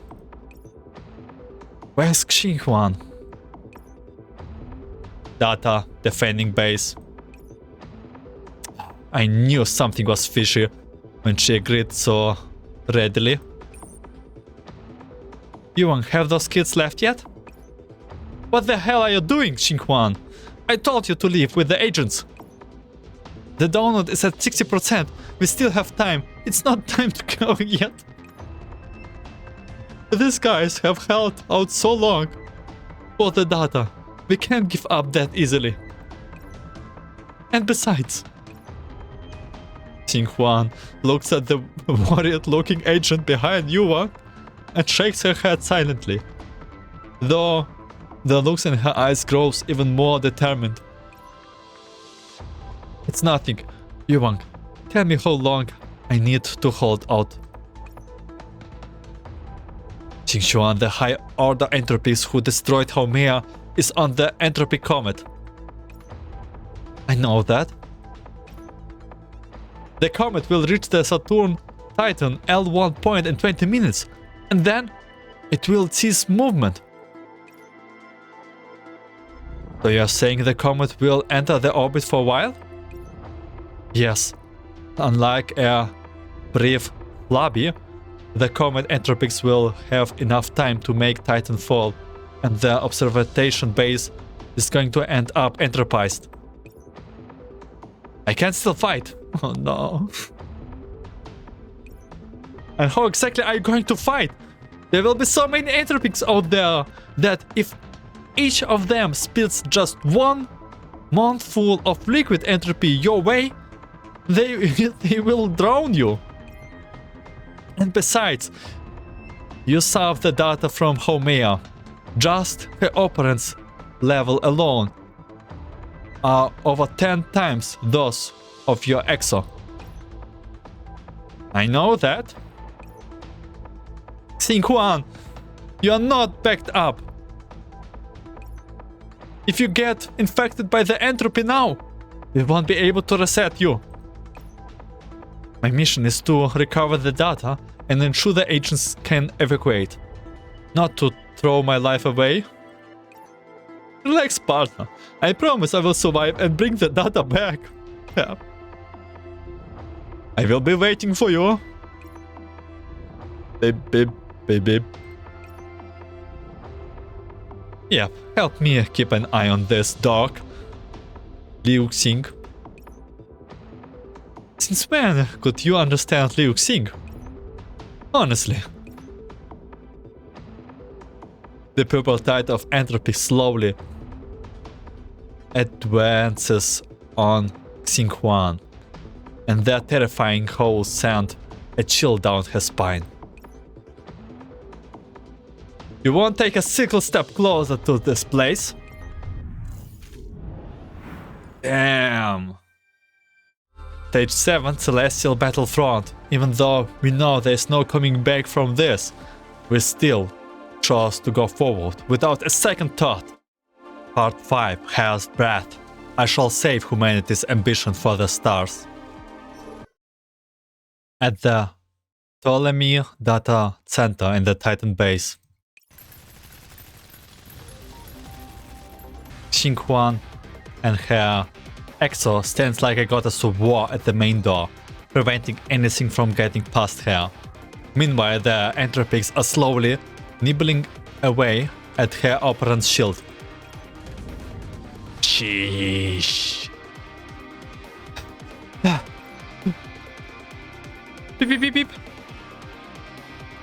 Where's Xinghuan? Data, defending base. I knew something was fishy when she agreed so readily. Yuwang, have those kids left yet? What the hell are you doing, Xinghuan? I told you to leave with the agents. The download is at 60%. We still have time. It's not time to go yet. These guys have held out so long for the data. We can't give up that easily. And besides, Xinghuan looks at the worried-looking agent behind Yuwang and shakes her head silently, though the looks in her eyes grows even more determined. It's nothing. Yuwang, tell me how long I need to hold out. Xinghuan, the High Order Entopics who destroyed Haumea, is on the Entropy Comet. I know that. The comet will reach the Saturn Titan L1 point in 20 minutes, and then it will cease movement. So you're saying the comet will enter the orbit for a while? Yes. Unlike a brief flabby, the comet Entopics will have enough time to make Titan fall, and the observation base is going to end up entropized. I can still fight. Oh no. And how exactly are you going to fight? There will be so many Entopics out there that if each of them spills just one mouthful of liquid entropy your way, they will drown you. And besides, you solve the data from Haumea. Just her operants level alone are over 10 times those of your EXO. I know that. Xinghuan, you are not backed up. If you get infected by the entropy now, we won't be able to reset you. My mission is to recover the data and ensure the agents can evacuate. Not to throw my life away. Relax, partner. I promise I will survive and bring the data back. Yeah. I will be waiting for you. Beep, beep, beep, beep. Yeah, help me keep an eye on this dog. Liu Xing. Since when could you understand Liu Xing? Honestly. The purple tide of entropy slowly advances on Xinghuan, and their terrifying howls send a chill down her spine. You won't take a single step closer to this place? Damn. Stage 7 Celestial Battlefront. Even though we know there's no coming back from this, we still chose to go forward without a second thought. Part 5 has breath. I shall save humanity's ambition for the stars. At the Ptolemy Data Center in the Titan base, Xinghuan and her EXO stands like a goddess of war at the main door, preventing anything from getting past her. Meanwhile, the Entopics are slowly nibbling away at her operant's shield. Sheesh. Beep, beep, beep, beep.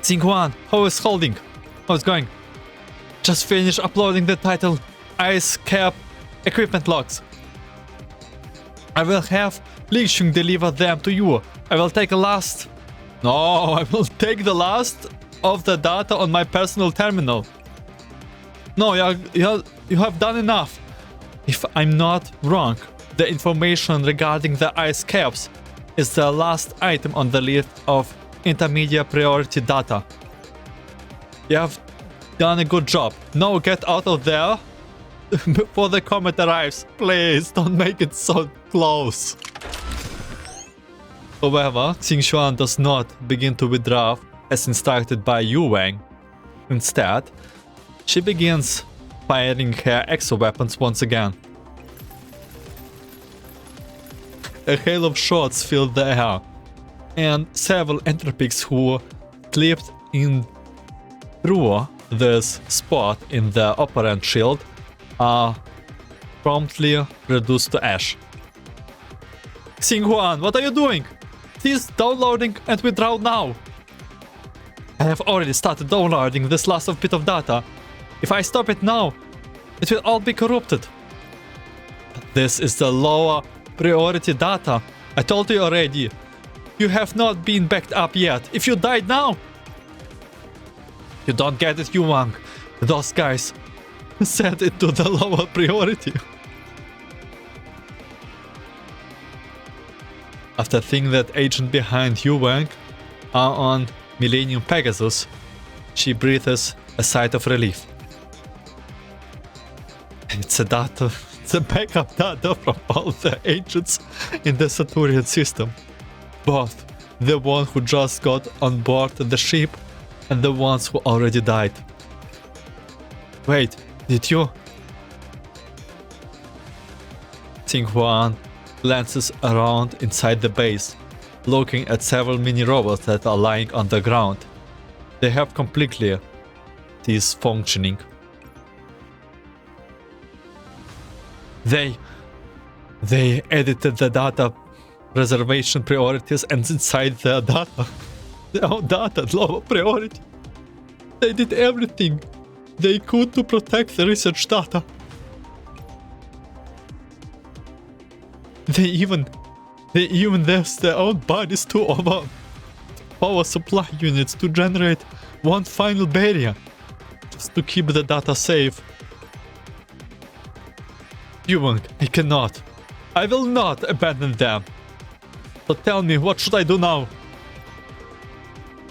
Xinghuan, how is holding? How's it going? Just finished uploading the title Ice Cap equipment logs. I will have Li Xing deliver them to you. I will take a last... No, I will take the last of the data on my personal terminal. No, you have done enough. If I'm not wrong, the information regarding the ice caps is the last item on the list of intermediate priority data. You have Done a good job. Now get out of there before the comet arrives. Please, don't make it so close. However, Xinghuan does not begin to withdraw as instructed by Yuwang. Instead, she begins firing her exo-weapons once again. A hail of shots filled the air, and several Entopics who slipped in through this spot in the operant shield are promptly reduced to ash. Xinghuan, what are you doing? Please downloading and withdraw now. I have already started downloading this last bit of data. If I stop it now, it will all be corrupted. This is the lower priority data. I told you already. You have not been backed up yet. If you died now, you don't get it, Yuwang. Those guys set it to the lower priority. After thinking that agent behind Yuwang are on Millennium Pegasus, she breathes a sigh of relief. It's a backup data from all the agents in the Saturnian system. Both the one who just got on board the ship and the ones who already died. Wait, did you? Xinghuan glances around inside the base, looking at several mini-robots that are lying on the ground. They have completely ceased functioning. They edited the data reservation priorities, and inside the data, their own data, lower priority. They did everything they could to protect the research data. They even left their own bodies to over power supply units to generate one final barrier, just to keep the data safe. Yuwang, I cannot. I will not abandon them. So tell me, what should I do now?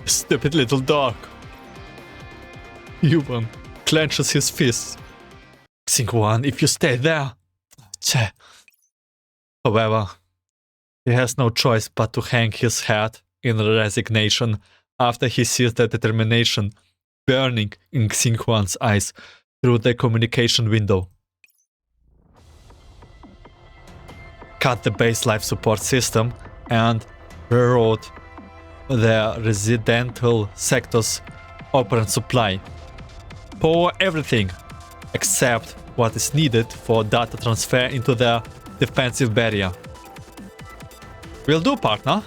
Stupid little dog. Yuwang clenches his fists. Xinghuan, if you stay there... Tch. However, he has no choice but to hang his head in resignation after he sees the determination burning in Xinghuan's eyes through the communication window. Cut the base life support system and reroute the residential sector's operant supply. Power everything except what is needed for data transfer into the defensive barrier. Will do, partner.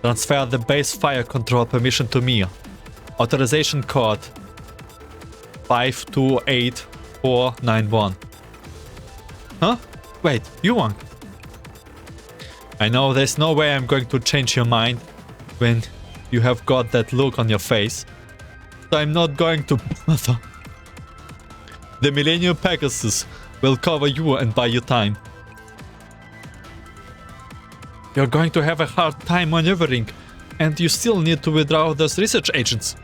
Transfer the base fire control permission to me. Authorization code 528491. Huh? Wait, Yuwang. I know there's no way I'm going to change your mind when you have got that look on your face. So I'm not going to bother. The Millennium Pegasus will cover you and buy you time. You're going to have a hard time maneuvering, and you still need to withdraw those research agents.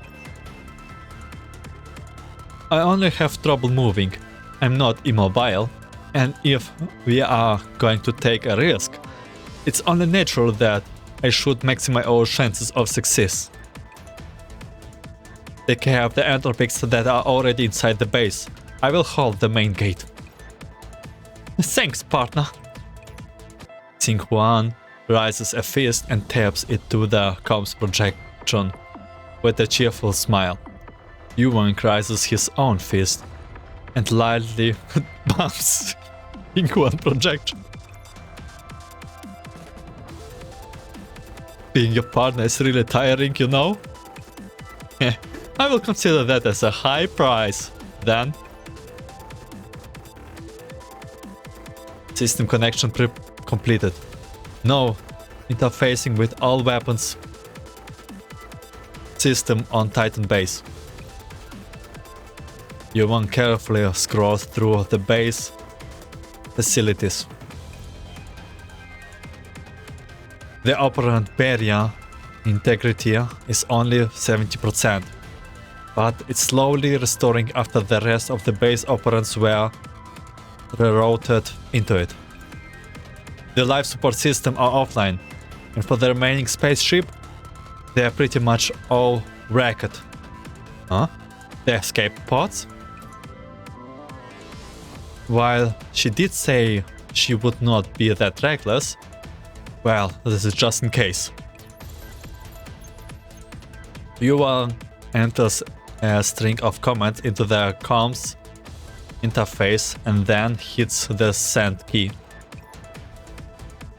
I only have trouble moving. I'm not immobile, and if we are going to take a risk, it's only natural that I should maximize our chances of success. Take care of the Entopics that are already inside the base. I will hold the main gate. Thanks, partner. Xinghuan raises a fist and taps it to the comms projection with a cheerful smile. Yuwang raises his own fist and lightly bumps Xinghuan projection. Being your partner is really tiring, you know? I will consider that as a high price, then. System connection completed. No interfacing with all weapons system on Titan base. Yuwang carefully scrolls through the base facilities. The operant barrier integrity is only 70%. but it's slowly restoring after the rest of the base operants were rerouted into it. The life support system are offline, and for the remaining spaceship, they are pretty much all wrecked. Huh? The escape pods? While she did say she would not be that reckless, well, this is just in case. Yuwang enters a string of comments into the comms interface and then hits the send key.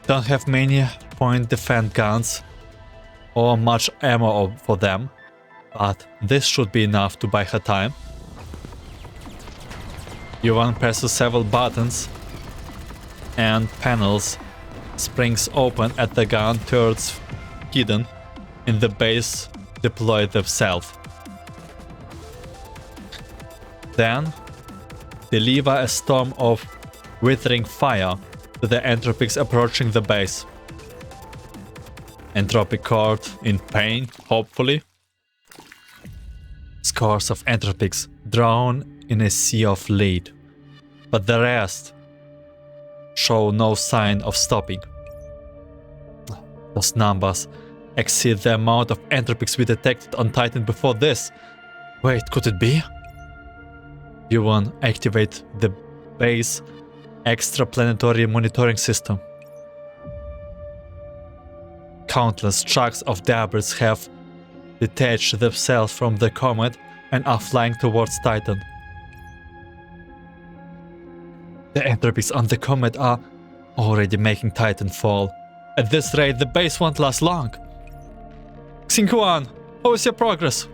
Don't have many point defense guns or much ammo for them, but this should be enough to buy her time. Yuwang presses several buttons and panels springs open at the gun turrets hidden in the base deploy themselves. Then deliver a storm of withering fire to the Entopics approaching the base. Entropic Court in pain, hopefully. Scores of Entropics drown in a sea of lead, but the rest show no sign of stopping. Those numbers exceed the amount of Entropics we detected on Titan before this. Wait, could it be? Yuwang activate the base extraplanetary monitoring system. Countless trucks of debris have detached themselves from the comet and are flying towards Titan. The Entropics on the comet are already making Titan fall. At this rate, the base won't last long. Xinghuan, how is your progress?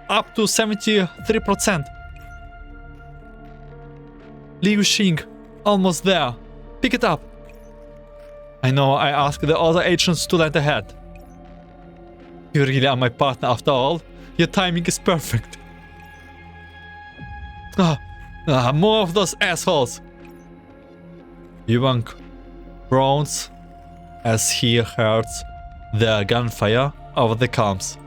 Up to 73%. Liu Xing, almost there. Pick it up. I know I asked the other agents to lend a hand. You really are my partner after all. Your timing is perfect. More of those assholes. Yuwang groans as he hears the gunfire over the comms.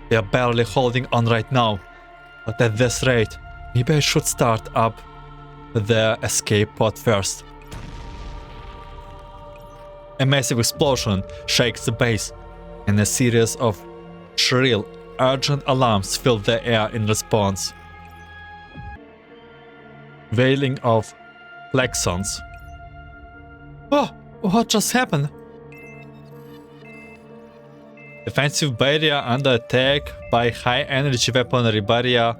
They are barely holding on right now, but at this rate, maybe I should start up the escape pod first. A massive explosion shakes the base, and a series of shrill, urgent alarms fill the air in response. Wailing of klaxons. Oh, what just happened? Defensive barrier under attack by high energy weaponry barrier.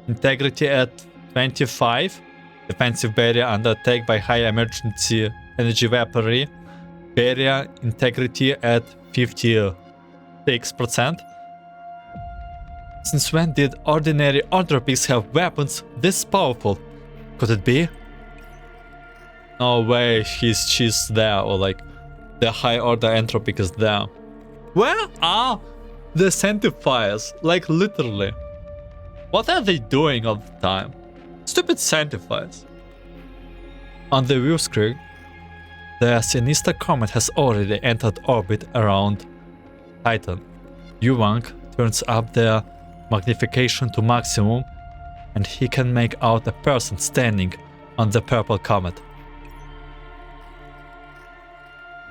Integrity at 25. Defensive barrier under attack by high emergency energy weaponry. Barrier integrity at 56%. Since when did ordinary Entropics have weapons this powerful? Could it be? No way she's there, or like the high order Entropic is there. Where are the centifiers? Like literally. What are they doing all the time? Stupid centifiers. On the view screen, the sinister comet has already entered orbit around Titan. Yuwang turns up the magnification to maximum and he can make out a person standing on the purple comet.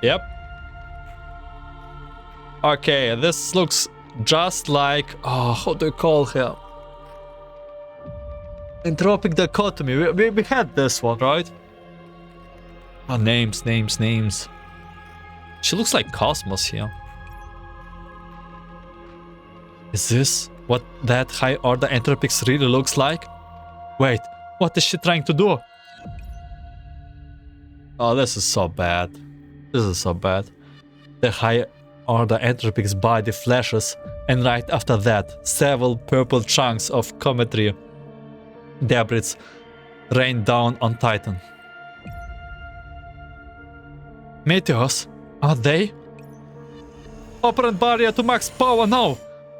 Yep. Okay, this looks just like... Oh, how do you call her? Entropic dichotomy. We had this one, right? Oh, names. She looks like Cosmos here. Is this what that high order Entropics really looks like? Wait, what is she trying to do? Oh, this is so bad. The high order Entropics body flashes, and right after that, several purple chunks of cometry debris rain down on Titan. Meteors? Are they? Operant barrier to max power now!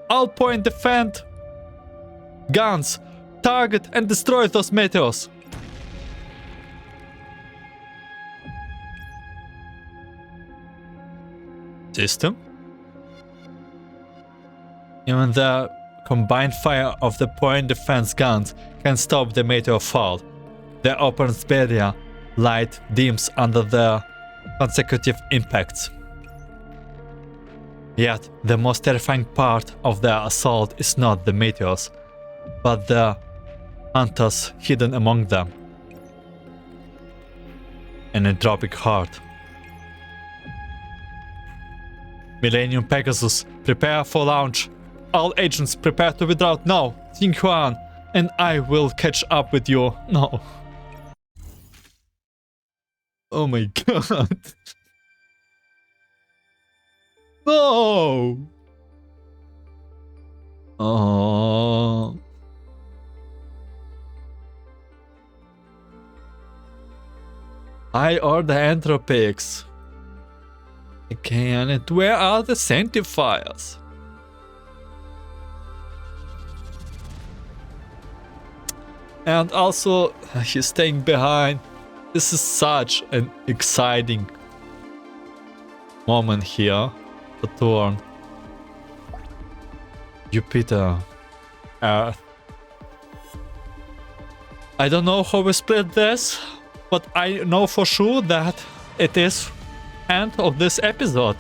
All point defend guns, target and destroy those meteors. System? Even the combined fire of the point defense guns can stop the meteor fall. The open barrier light dims under the consecutive impacts. Yet, the most terrifying part of the assault is not the meteors, but the hunters hidden among them. An entropic heart. Millennium Pegasus, prepare for launch. All agents prepare to withdraw now. Xinghuan and I will catch up with you. No. Oh my god. No. Oh. I are the Entopics. Again, and where are the sanctifiers? And also, he's staying behind. This is such an exciting moment here. Saturn, Jupiter, Earth. I don't know how we split this, but I know for sure that it is end of this episode.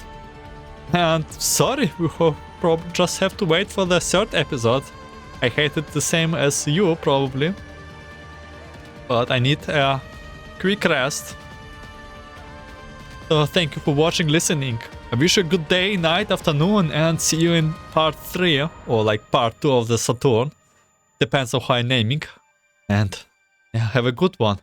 And sorry, we probably just have to wait for the third episode. I hate it the same as you probably, but I need a quick rest. So thank you for watching, listening. I wish you a good day, night, afternoon, and see you in part 3 or like part 2 of the Saturn. Depends on how I'm naming. And yeah, have a good one.